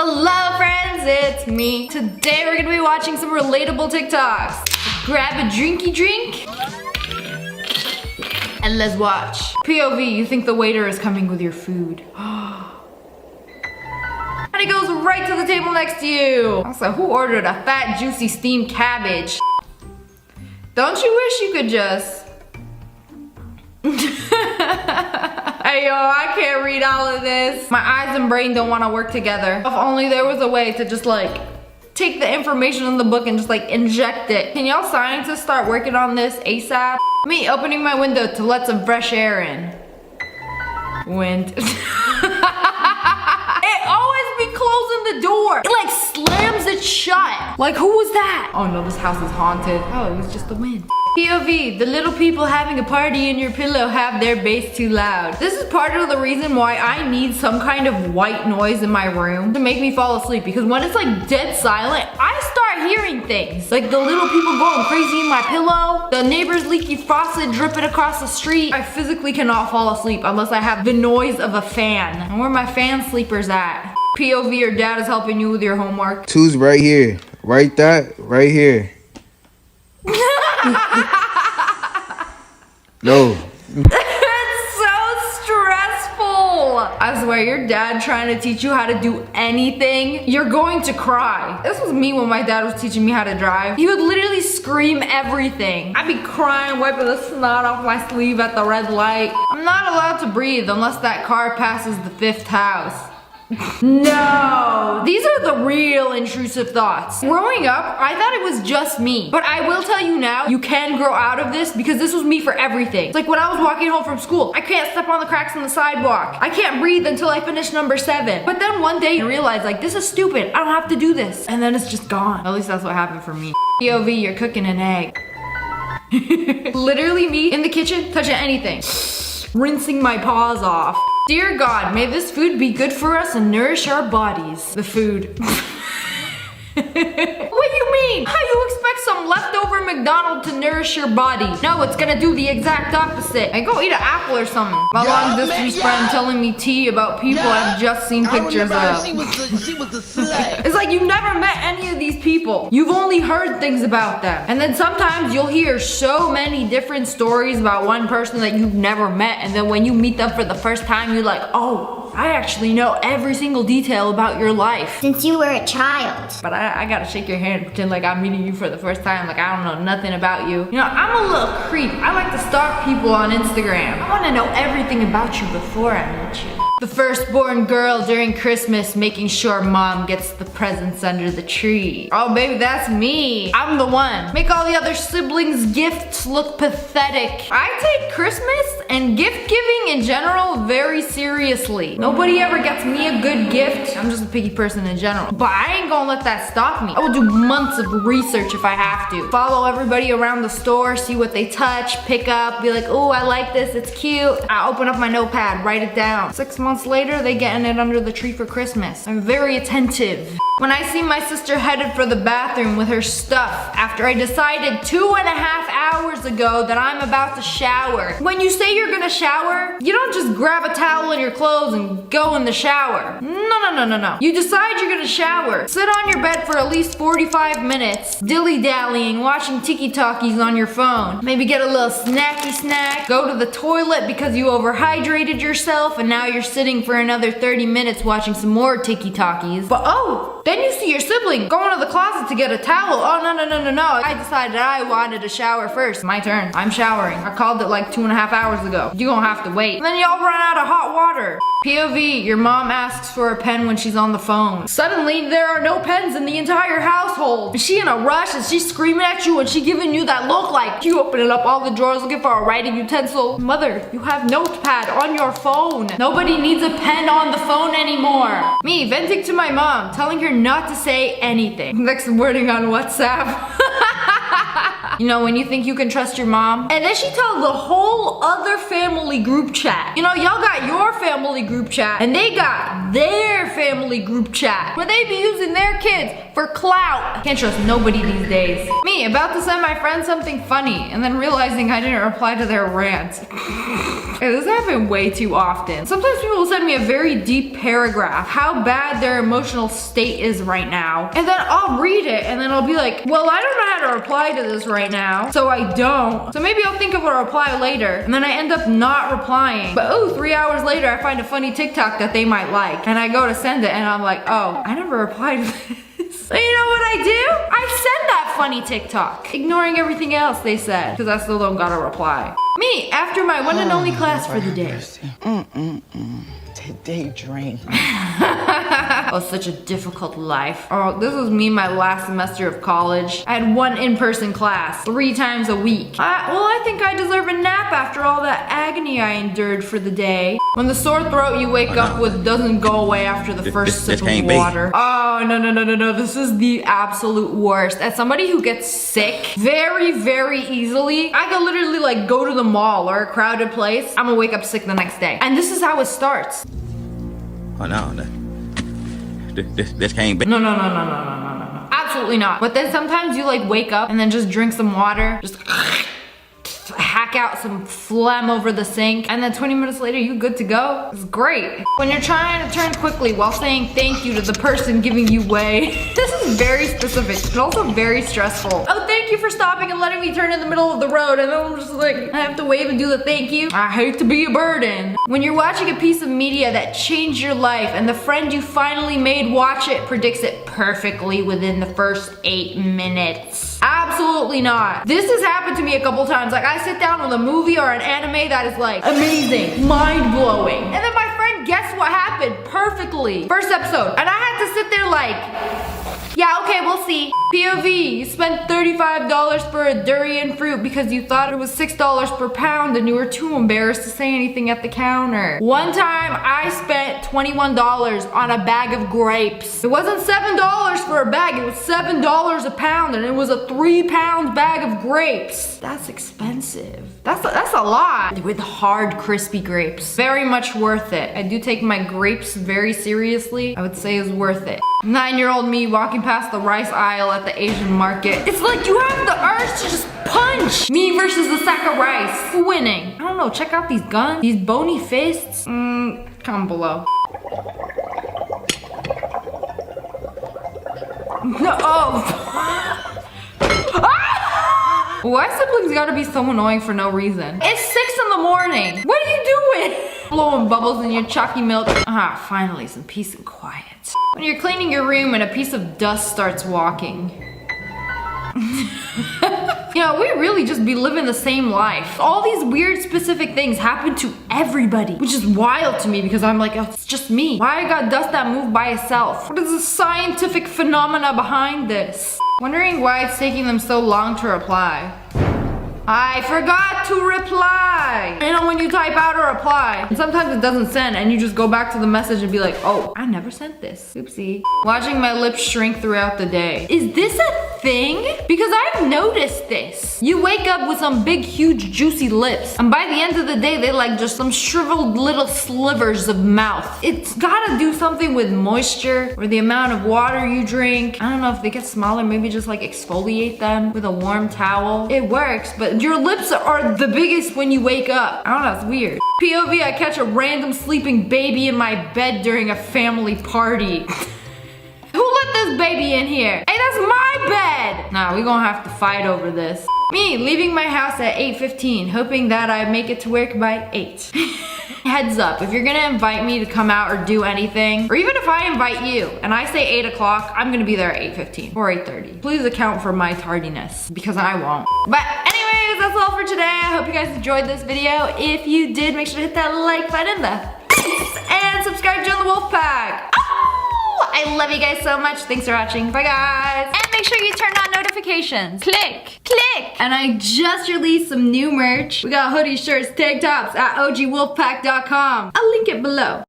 Hello friends, it's me. Today we're gonna be watching some relatable TikToks. Grab a drinky drink and let's watch. POV, you think the waiter is coming with your food. And he goes right to the table next to you. Also, who ordered a fat, juicy steamed cabbage? Don't you wish you could just... Hey yo, I can't read all of this. My eyes and brain don't want to work together. If only there was a way to just like take the information in the book and just like inject it. Can y'all scientists start working on this ASAP? Me opening my window to let some fresh air in. Wind. It always be closing the door. It like slams it shut. Like who was that? Oh no, this house is haunted. Oh, it was just the wind. POV, the little people having a party in your pillow have their bass too loud. This is part of the reason why I need some kind of white noise in my room to make me fall asleep, because when it's like dead silent, I start hearing things. Like the little people going crazy in my pillow, the neighbor's leaky faucet dripping across the street. I physically cannot fall asleep unless I have the noise of a fan. And where my fan sleepers at? POV, your dad is helping you with your homework. Two's right here. Right that, right here. No. It's so stressful. I swear, your dad trying to teach you how to do anything, you're going to cry. This was me when my dad was teaching me how to drive. He would literally scream everything. I'd be crying, wiping the snot off my sleeve at the red light. I'm not allowed to breathe unless that car passes the 5th house. No, these are the real intrusive thoughts. Growing up, I thought it was just me, but I will tell you now, you can grow out of this because this was me for everything. It's like when I was walking home from school, I can't step on the cracks on the sidewalk. I can't breathe until I finish number 7. But then one day I realized like, this is stupid. I don't have to do this. And then it's just gone. At least that's what happened for me. POV, you're cooking an egg. Literally me in the kitchen, touching anything. Rinsing my paws off. Dear God, may this food be good for us and nourish our bodies. The food. What do you mean? How you expect some leftover McDonald's to nourish your body? No, it's gonna do the exact opposite. And go eat an apple or something. My long distance friend telling me tea about people I've just seen pictures of. She was the slay. It's like you've never met any of these people. You've only heard things about them. And then sometimes you'll hear so many different stories about one person that you've never met. And then when you meet them for the first time, you're like, oh, I actually know every single detail about your life. Since you were a child. But I gotta shake your hand and pretend like I'm meeting you for the first time, like I don't know nothing about you. You know, I'm a little creep. I like to stalk people on Instagram. I wanna know everything about you before I meet you. The firstborn girl during Christmas making sure mom gets the presents under the tree. Oh baby, that's me. I'm the one. Make all the other siblings' gifts look pathetic. I take Christmas and gift giving in general very seriously. Nobody ever gets me a good gift. I'm just a picky person in general. But I ain't gonna let that stop me. I will do months of research if I have to. Follow everybody around the store, see what they touch, pick up, be like, oh, I like this, it's cute. I open up my notepad, write it down. 6 months later, they getting it under the tree for Christmas. I'm very attentive. When I see my sister headed for the bathroom with her stuff after I decided 2.5 hours ago that I'm about to shower. When you say you're gonna shower, you don't just grab a towel and your clothes and go in the shower. No. You decide you're gonna shower. Sit on your bed for at least 45 minutes, dilly-dallying, watching tiki-talkies on your phone. Maybe get a little snacky snack, go to the toilet because you overhydrated yourself and now you're sitting for another 30 minutes watching some more tiki-talkies. But oh, then you see your sibling go into the closet to get a towel. Oh, no. I decided I wanted to shower first. My turn. I'm showering. I called it like 2.5 hours ago. You're gonna have to wait. And then y'all run out of hot water. POV, your mom asks for a pen when she's on the phone. Suddenly, there are no pens in the entire household. Is she in a rush? Is she screaming at you and she giving you that look like you opening up all the drawers looking for a writing utensil? Mother, you have notepad on your phone. Nobody needs a pen on the phone anymore. Me, venting to my mom, telling her not to say anything. Next wording on WhatsApp. You know, when you think you can trust your mom. And then she tells the whole other family group chat. You know, y'all got your family group chat and they got their family group chat where they be using their kids for clout. Can't trust nobody these days. Me, about to send my friend something funny and then realizing I didn't reply to their rant. Okay, this happens way too often. Sometimes people will send me a very deep paragraph, how bad their emotional state is right now. And then I'll read it and then I'll be like, well, I don't know how to reply to this right now, so I don't. So maybe I'll think of a reply later. And then I end up not replying. But oh, 3 hours later, I find a funny TikTok that they might like. And I go to send it and I'm like, oh, I never replied to this. So you know what I do? I send that funny TikTok, ignoring everything else they said, because I still don't got a reply. Me, after my one and only class for the day. Daydream. Oh, such a difficult life. Oh, this was me my last semester of college. I had one in-person class 3 times a week. Well, I think I deserve a nap after all that agony I endured for the day. When the sore throat you wake up with doesn't go away after the first sip of water. Oh, no. This is the absolute worst. As somebody who gets sick very, very easily, I could literally like go to the mall or a crowded place. I'm gonna wake up sick the next day. And this is how it starts. Oh no, this can't be. No. Absolutely not. But then sometimes you like wake up and then just drink some water, just hack out some phlegm over the sink, and then 20 minutes later you good to go. It's great. When you're trying to turn quickly while saying thank you to the person giving you way. This is very specific and also very stressful. Oh, thank you for stopping and letting me turn in the middle of the road, and then I'm just like, I have to wave and do the thank you. I hate to be a burden. When you're watching a piece of media that changed your life and the friend you finally made watch it predicts it perfectly within the first 8 minutes. Absolutely not. This has happened to me a couple times. Like I sit down with a movie or an anime that is like amazing, mind-blowing. And then my friend guessed what happened perfectly. First episode. And I had to sit there like, yeah, okay, we'll see. POV, you spent $35 for a durian fruit because you thought it was $6 per pound and you were too embarrassed to say anything at the counter. One time I spent $21 on a bag of grapes. It wasn't $7 for a bag, it was $7 a pound, and it was a 3-pound bag of grapes. That's expensive. That's a lot. With hard, crispy grapes. Very much worth it. I do take my grapes very seriously. I would say it's worth it. 9-year-old me walking past the rice aisle at the Asian market. It's like you have the urge to just punch. Me versus the sack of rice. Who winning? I don't know, check out these guns. These bony fists. Comment below. No, oh. Why siblings gotta be so annoying for no reason? It's 6 in the morning. What are you doing? Blowing bubbles in your chalky milk. Ah, finally, some peace and quiet. When you're cleaning your room and a piece of dust starts walking. You know, we really just be living the same life. All these weird specific things happen to everybody, which is wild to me because I'm like, oh, it's just me. Why I got dust that moved by itself? What is the scientific phenomena behind this? Wondering why it's taking them so long to reply. I forgot to reply. You know, when you type out a reply, and sometimes it doesn't send and you just go back to the message and be like, oh, I never sent this. Oopsie. Watching my lips shrink throughout the day. Is this a thing? Because I've noticed this. You wake up with some big, huge, juicy lips, and by the end of the day, they're like just some shriveled little slivers of mouth. It's gotta do something with moisture or the amount of water you drink. I don't know if they get smaller, maybe just like exfoliate them with a warm towel. It works, but your lips are the biggest when you wake up. I don't know, it's weird. POV, I catch a random sleeping baby in my bed during a family party. Who let this baby in here? Hey, that's my bed! Nah, we gonna have to fight over this. Me, leaving my house at 8:15, hoping that I make it to work by 8. Heads up, if you're gonna invite me to come out or do anything, or even if I invite you and I say 8 o'clock, I'm gonna be there at 8:15 or 8:30. Please account for my tardiness, because I won't. But anyways, that's all for today. I hope you guys enjoyed this video. If you did, make sure to hit that like button, and subscribe to join the wolf pack. I love you guys so much. Thanks for watching. Bye guys. And make sure you turn on notifications. Click. And I just released some new merch. We got hoodies, shirts, tank tops at ogwolfpack.com. I'll link it below.